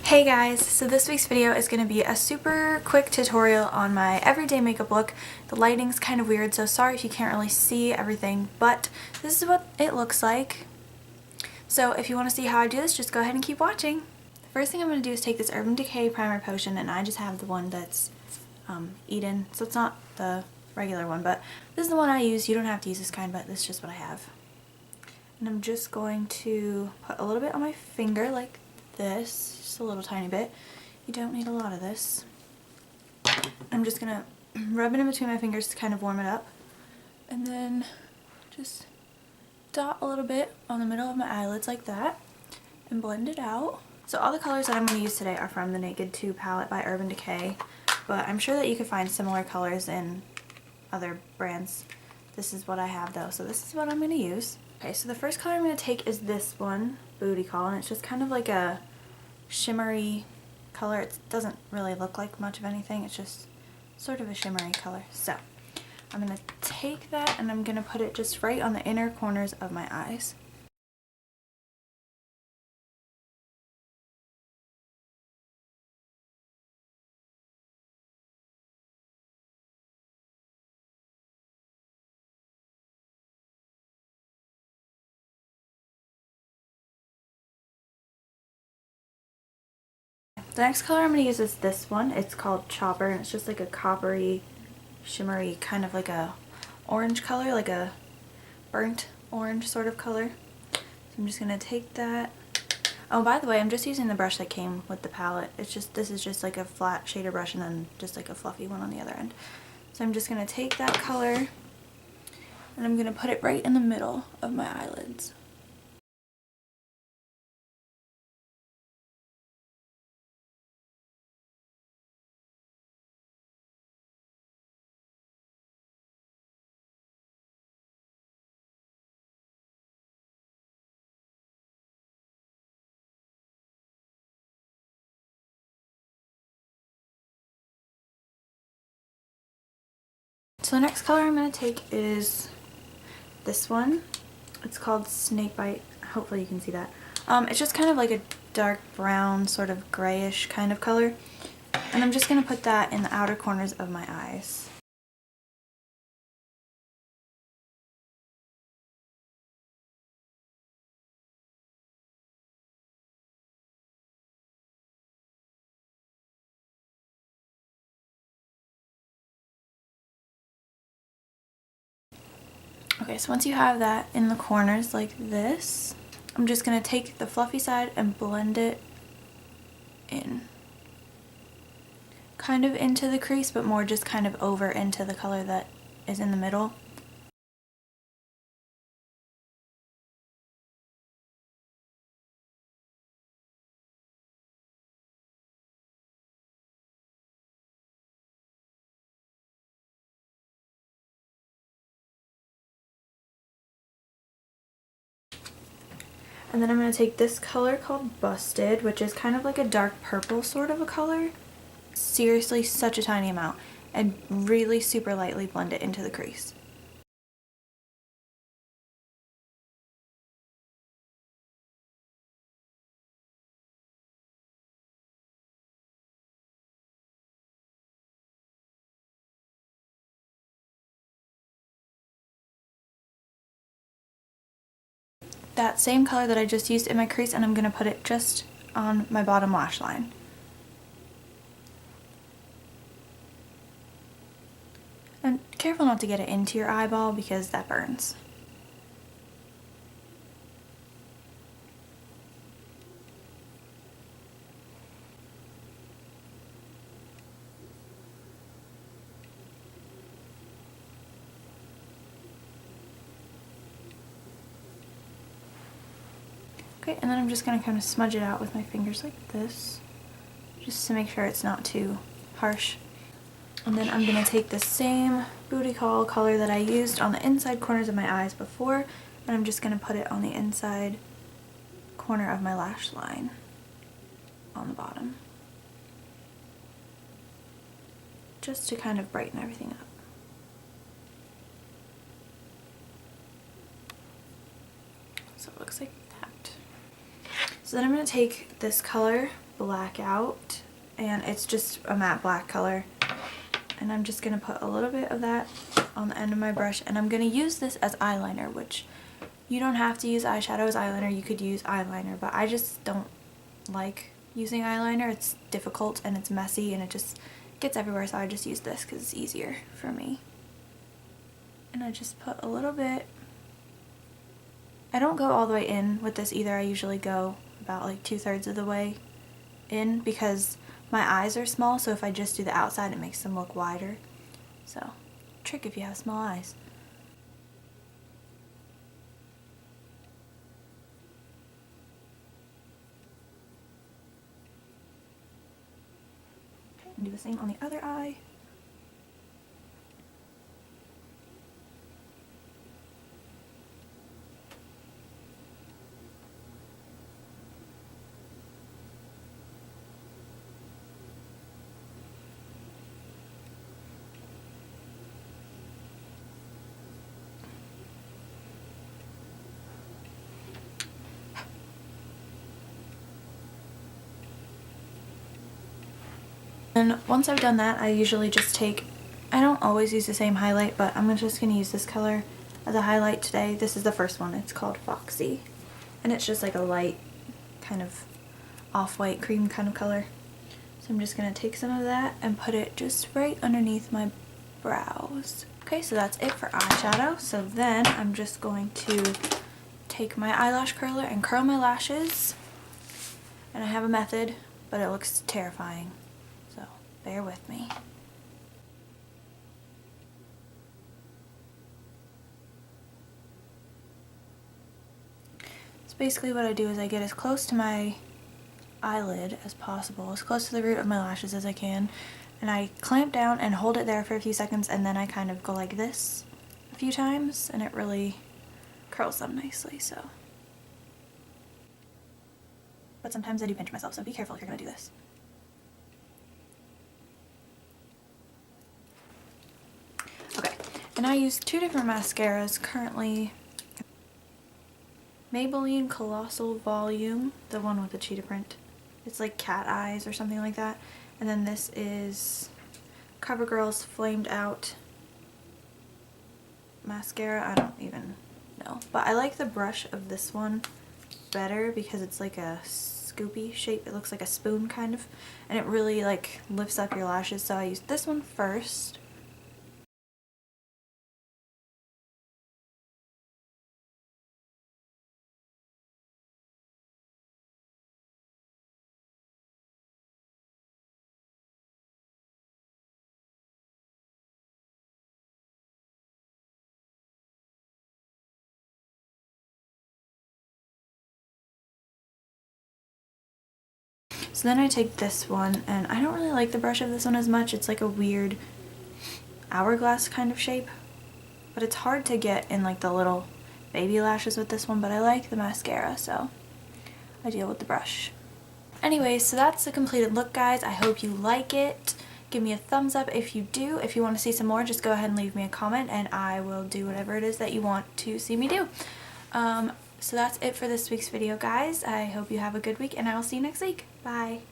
Hey guys, so this week's video is going to be a super quick tutorial on my everyday makeup look. The lighting's kind of weird, so sorry if you can't really see everything, but this is what it looks like. So if you want to see how I do this, just go ahead and keep watching. The first thing I'm going to do is take this Urban Decay Primer Potion, and I just have the one that's Eden, so it's not the regular one, but this is the one I use. You don't have to use this kind, but this is just what I have. And I'm just going to put a little bit on my finger like this, just a little tiny bit. You don't need a lot of this. I'm just gonna rub it in between my fingers to kind of warm it up, and then just dot a little bit on the middle of my eyelids like that and blend it out. So all the colors that I'm going to use today are from the Naked 2 palette by Urban Decay, but I'm sure that you could find similar colors in other brands. This is what I have though, so this is what I'm going to use. Okay, so the first color I'm going to take is this one, Booty Call, and it's just kind of like a shimmery color. It doesn't really look like much of anything, it's just sort of a shimmery color. So I'm going to take that and I'm going to put it just right on the inner corners of my eyes. The next color I'm going to use is this one. It's called Chopper, and it's just like a coppery, shimmery, kind of like a orange color, like a burnt orange sort of color. So I'm just going to take that. Oh, by the way, I'm just using the brush that came with the palette. This is just like a flat shader brush and then just like a fluffy one on the other end. So I'm just going to take that color and I'm going to put it right in the middle of my eyelids. So the next color I'm going to take is this one. It's called Snakebite. Hopefully you can see that. It's just kind of like a dark brown, sort of grayish kind of color. And I'm just going to put that in the outer corners of my eyes. Okay, so once you have that in the corners like this, I'm just going to take the fluffy side and blend it in. Kind of into the crease, but more just kind of over into the color that is in the middle. And then I'm going to take this color called Busted, which is kind of like a dark purple sort of a color. Seriously, such a tiny amount. And really super lightly blend it into the crease. That same color that I just used in my crease, and I'm going to put it just on my bottom lash line. And careful not to get it into your eyeball because that burns. Okay, and then I'm just going to kind of smudge it out with my fingers like this, just to make sure it's not too harsh. And then I'm going to take the same Booty Call color that I used on the inside corners of my eyes before, and I'm just going to put it on the inside corner of my lash line on the bottom, just to kind of brighten everything up. So it looks like that. So then I'm going to take this color black out, and it's just a matte black color. And I'm just going to put a little bit of that on the end of my brush, and I'm going to use this as eyeliner, which you don't have to use eyeshadow as eyeliner. You could use eyeliner, but I just don't like using eyeliner. It's difficult and it's messy and it just gets everywhere, so I just use this because it's easier for me. And I just put a little bit. I don't go all the way in with this either. I usually go about like 2/3 of the way in because my eyes are small, so if I just do the outside it makes them look wider. So, trick if you have small eyes. Okay, and do the same on the other eye. And once I've done that, I usually just take, I don't always use the same highlight, but I'm just going to use this color as a highlight today. This is the first one. It's called Foxy. And it's just like a light kind of off-white cream kind of color. So I'm just going to take some of that and put it just right underneath my brows. Okay, so that's it for eyeshadow. So then I'm just going to take my eyelash curler and curl my lashes. And I have a method, but it looks terrifying. So bear with me. So basically what I do is I get as close to my eyelid as possible, as close to the root of my lashes as I can, and I clamp down and hold it there for a few seconds, and then I kind of go like this a few times, and it really curls them nicely. So, but sometimes I do pinch myself, so be careful if you're gonna do this. Okay, and I use two different mascaras currently. Maybelline Colossal Volume, the one with the cheetah print. It's like cat eyes or something like that. And then this is CoverGirl's Flamed Out mascara. I don't even know. But I like the brush of this one better because it's like a scoopy shape. It looks like a spoon kind of. And it really like lifts up your lashes. So I use this one first. So then I take this one, and I don't really like the brush of this one as much. It's like a weird hourglass kind of shape, but it's hard to get in like the little baby lashes with this one, but I like the mascara, so I deal with the brush. Anyway, so that's the completed look, guys. I hope you like it. Give me a thumbs up if you do. If you want to see some more, just go ahead and leave me a comment, and I will do whatever it is that you want to see me do. So that's it for this week's video, guys. I hope you have a good week, and I will see you next week. Bye.